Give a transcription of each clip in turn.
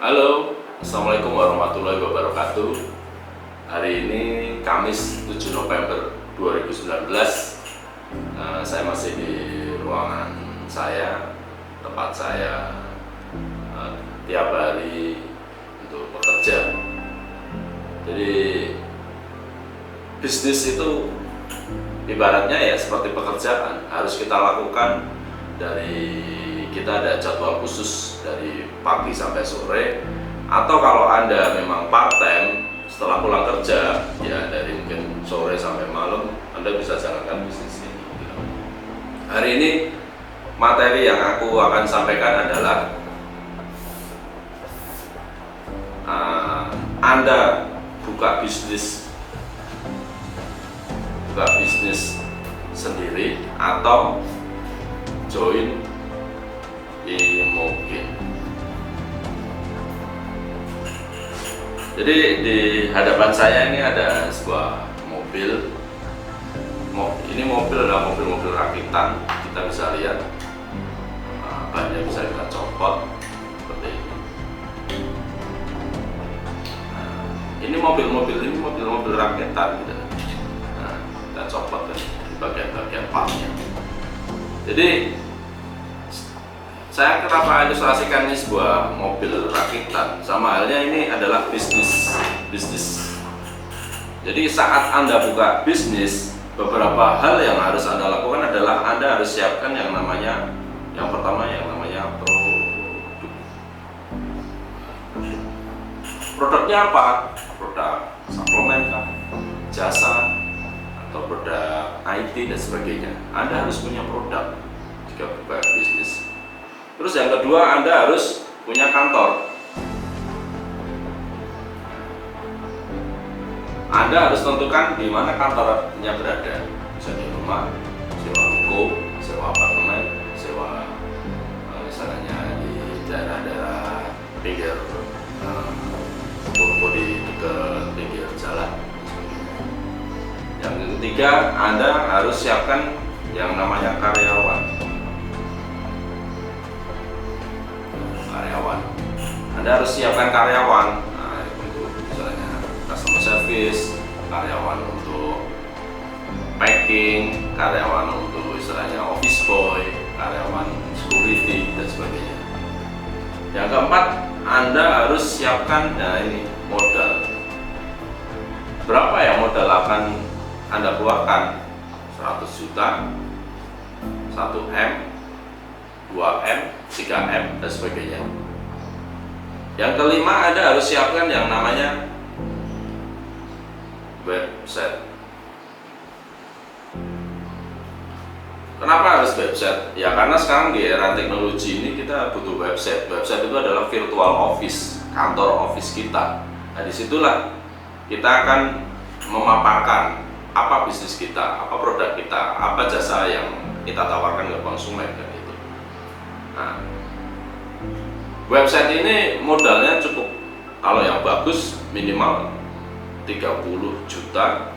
Halo, Assalamualaikum warahmatullahi wabarakatuh. Hari ini Kamis 7 November 2019. Saya masih di ruangan saya, tempat saya tiap hari untuk bekerja. Jadi bisnis itu ibaratnya ya seperti pekerjaan, harus kita lakukan. Dari kita ada jadwal khusus dari pagi sampai sore, atau kalau Anda memang part time setelah pulang kerja ya dari mungkin sore sampai malam, Anda bisa jalankan bisnis ini. Hari ini materi yang aku akan sampaikan adalah Anda buka bisnis sendiri atau join Imogen. Jadi di hadapan saya ini ada sebuah mobil. Ini mobil adalah mobil-mobil rakitan. Kita bisa lihat bannya bisa kita copot seperti ini. Ini mobil-mobil rakitan gitu. Kita copot dari bagian-bagian partnya. Jadi saya kenapa ilustrasikan ini sebuah mobil rakitan, sama halnya ini adalah bisnis. Jadi saat Anda buka bisnis, beberapa hal yang harus Anda lakukan adalah Anda harus siapkan yang pertama yang namanya produk. Produknya apa? Produk suplemen kah? Jasa, atau produk IT dan sebagainya. Anda harus punya produk jika buka bisnis. Terus yang kedua, Anda harus punya kantor. Anda harus tentukan di mana kantornya berada. Bisa di rumah, sewa ruko, sewa apartemen, sewa misalnya di daerah-daerah pinggir ruko di dekat pinggir jalan. Yang ketiga, Anda harus siapkan yang namanya karyawan. Anda harus siapkan karyawan untuk misalnya customer service, karyawan untuk packing, karyawan untuk istilahnya office boy, karyawan security dan sebagainya. Yang keempat, Anda harus siapkan ini modal. Berapa ya modal akan Anda keluarkan? 100 juta, 1M, 2M, 3M dan sebagainya. Yang kelima, Anda harus siapkan yang namanya website. Kenapa harus website? Ya karena sekarang di era teknologi ini kita butuh website. Website itu adalah virtual office, kantor office kita. Nah disitulah kita akan memaparkan apa bisnis kita, apa produk kita, apa jasa yang kita tawarkan ke konsumen kan itu. Nah, website ini modalnya cukup, kalau yang bagus minimal 30 juta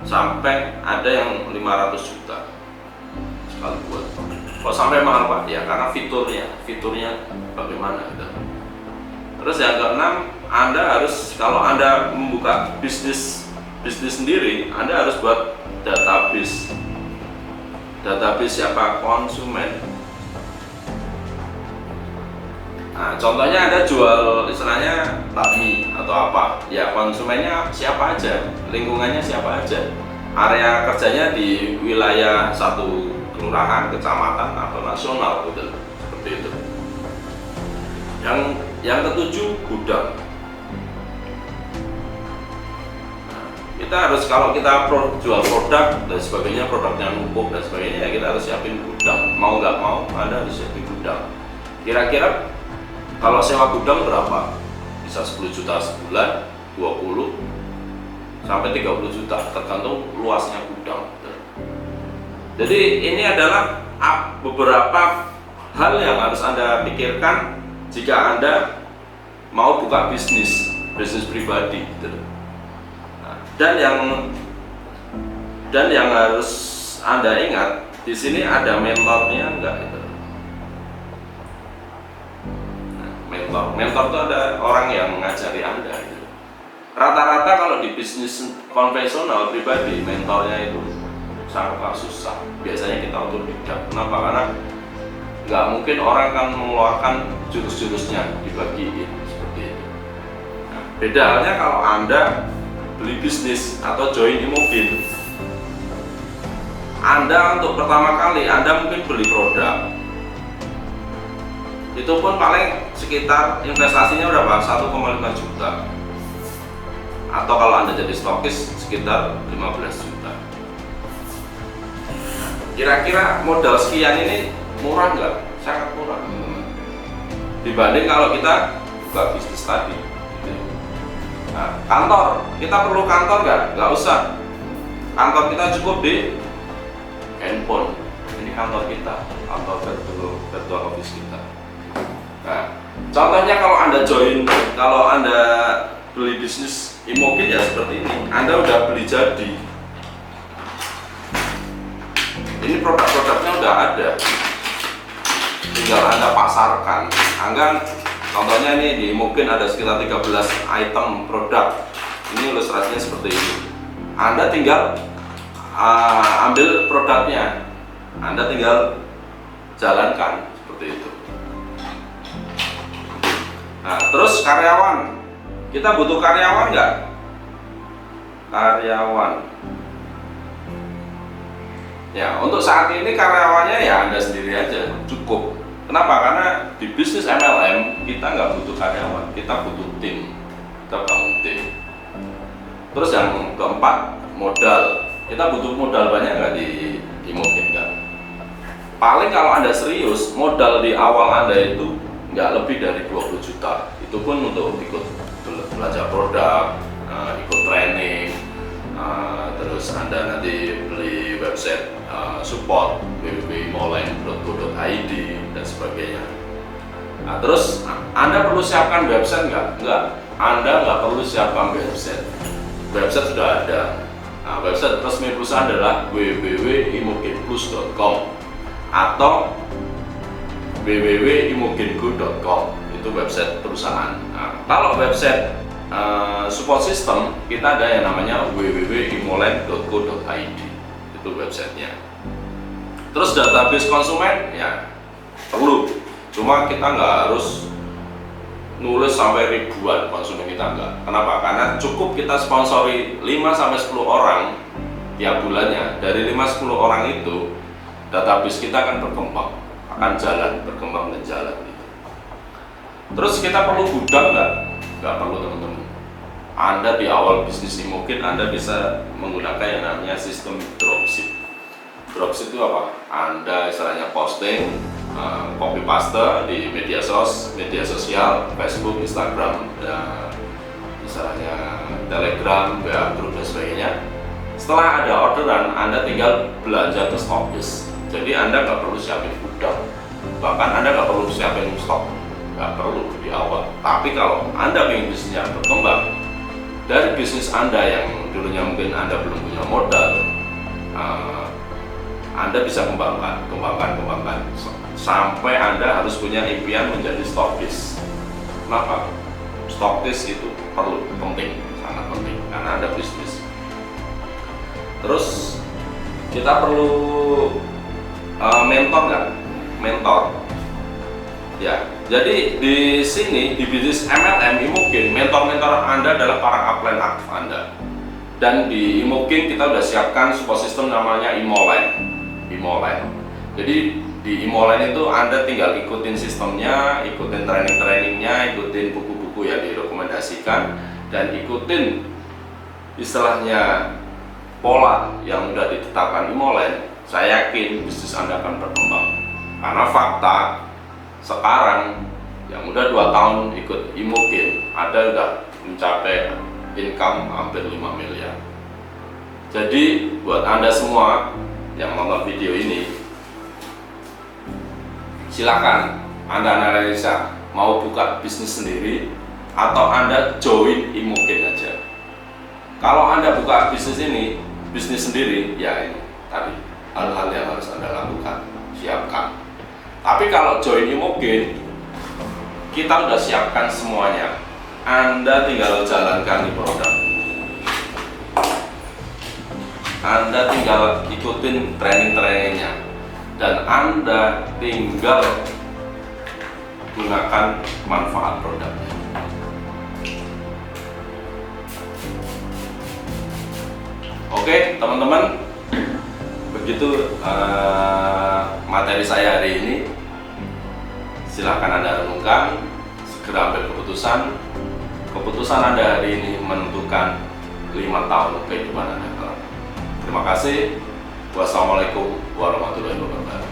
sampai ada yang 500 juta sekali buat. Kok sampai mahal Pak? Ya karena fiturnya bagaimana gitu. Terus yang keenam, Anda harus, kalau Anda membuka bisnis sendiri, Anda harus buat database. Database siapa? Konsumen. Nah, contohnya Anda jual istilahnya bakmi atau apa, ya konsumennya siapa aja, lingkungannya siapa aja, area kerjanya di wilayah satu kelurahan, kecamatan atau nasional gitu, seperti itu. Yang ketujuh, gudang. Nah, kita harus, kalau kita jual produk dan sebagainya, produknya numpuk dan sebagainya, ya kita harus siapin gudang. Mau nggak mau, Anda harus siapin gudang. Kira-kira kalau sewa gudang berapa? Bisa 10 juta sebulan, 20 sampai 30 juta tergantung luasnya gudang. Jadi ini adalah beberapa hal yang harus Anda pikirkan jika Anda mau buka bisnis pribadi gitu. Nah, dan yang harus Anda ingat, di sini ada mentornya enggak gitu. mentor. Mentor itu ada orang yang mengajari Anda gitu. Rata-rata kalau di bisnis konvensional pribadi, mentornya itu sangat susah. Biasanya kita otodidak. Kenapa? Karena nggak mungkin orang kan mengeluarkan jurus-jurusnya dibagiin seperti itu. Nah, beda halnya kalau Anda beli bisnis atau join Imogen. Anda untuk pertama kali Anda mungkin beli produk, itu pun paling sekitar investasinya berapa? 1,5 juta, atau kalau Anda jadi stokis sekitar 15 juta. Kira-kira modal sekian ini murah nggak? Sangat murah dibanding kalau kita buka bisnis tadi gitu. Nah, kantor, kita perlu kantor nggak? Nggak usah. Kantor kita cukup di handphone. Ini kantor kita, kantor virtual office kita. Nah, contohnya kalau Anda join, kalau Anda beli bisnis Imogen ya seperti ini. Anda udah beli jadi. Ini produk-produknya udah ada, tinggal Anda pasarkan. Contohnya ini di Imogen ada sekitar 13 item produk. Ini ilustrasinya seperti ini. Anda tinggal ambil produknya, Anda tinggal jalankan seperti itu. Nah, terus karyawan, kita butuh karyawan nggak? Karyawan. Ya, untuk saat ini karyawannya ya Anda sendiri aja, cukup. Kenapa? Karena di bisnis MLM kita nggak butuh karyawan, kita butuh tim, kita bangun tim. Terus yang keempat, modal. Kita butuh modal banyak nggak di Imogen kan? Paling kalau Anda serius, modal di awal Anda itu nggak lebih dari 20 juta. Itu pun untuk ikut belajar produk, ikut training, terus Anda nanti beli website support www.imolen.co.id dan sebagainya. Nah, terus Anda perlu siapkan website nggak? Nggak. Anda nggak perlu siapkan website. Website sudah ada. Nah, website resmi perusahaan adalah www.imogenplus.com atau www.imogengo.com. Itu website perusahaan. Nah, kalau website support system kita ada yang namanya www.imolen.co.id. Itu websitenya. Terus database konsumen ya perlu. Cuma kita nggak harus nulis sampai ribuan konsumen kita, enggak. Kenapa? Karena cukup kita sponsori 5-10 orang tiap bulannya. Dari 5-10 orang itu database kita akan berkembang, akan berkembang dan jalan gitu. Terus kita perlu gudang nggak? Nggak perlu teman-teman. Anda di awal bisnis Imogen Anda bisa menggunakan yang namanya sistem dropship. Dropship itu apa? Anda istilahnya posting, copy paste di media sosial, Facebook, Instagram, dan misalnya Telegram, WA Group dan sebagainya. Setelah ada orderan, Anda tinggal belanja ke stokis. Jadi Anda nggak perlu siapin gudang, bahkan Anda nggak perlu siapin stok, nggak perlu di awal. Tapi kalau Anda ingin bisnisnya berkembang, dari bisnis Anda yang dulunya mungkin Anda belum punya modal, Anda bisa kembangkan sampai Anda harus punya impian menjadi stokis. Kenapa? Stokis itu penting, sangat penting karena Anda bisnis. Terus kita perlu mentor nggak? Mentor. Ya, jadi di sini di bisnis MLM Imogen, mentor-mentor Anda adalah para upline aktif Anda. Dan di Imogen kita sudah siapkan support system namanya Imolen. Jadi di Imolen itu Anda tinggal ikutin sistemnya, ikutin training-trainingnya, ikutin buku-buku yang direkomendasikan, dan ikutin istilahnya pola yang sudah ditetapkan Imolen. Saya yakin bisnis Anda akan berkembang. Karena fakta sekarang yang udah 2 tahun ikut Imogen, ada udah mencapai income hampir 5 miliar. Jadi buat Anda semua yang nonton video ini, silakan Anda analisa mau buka bisnis sendiri atau Anda join Imogen aja. Kalau Anda buka bisnis sendiri, ya ini tadi hal-hal yang harus Anda lakukan, siapkan. Tapi kalau join Imogen, kita udah siapkan semuanya. Anda tinggal jalankan di produk. Anda tinggal ikutin training-trainingnya, dan Anda tinggal gunakan manfaat produknya. Oke teman-teman, begitu materi saya hari ini. Silahkan Anda renungkan, segera ambil keputusan. Keputusan Anda hari ini menentukan 5 tahun kehidupan Anda kelak. Terima kasih. Wassalamualaikum warahmatullahi wabarakatuh.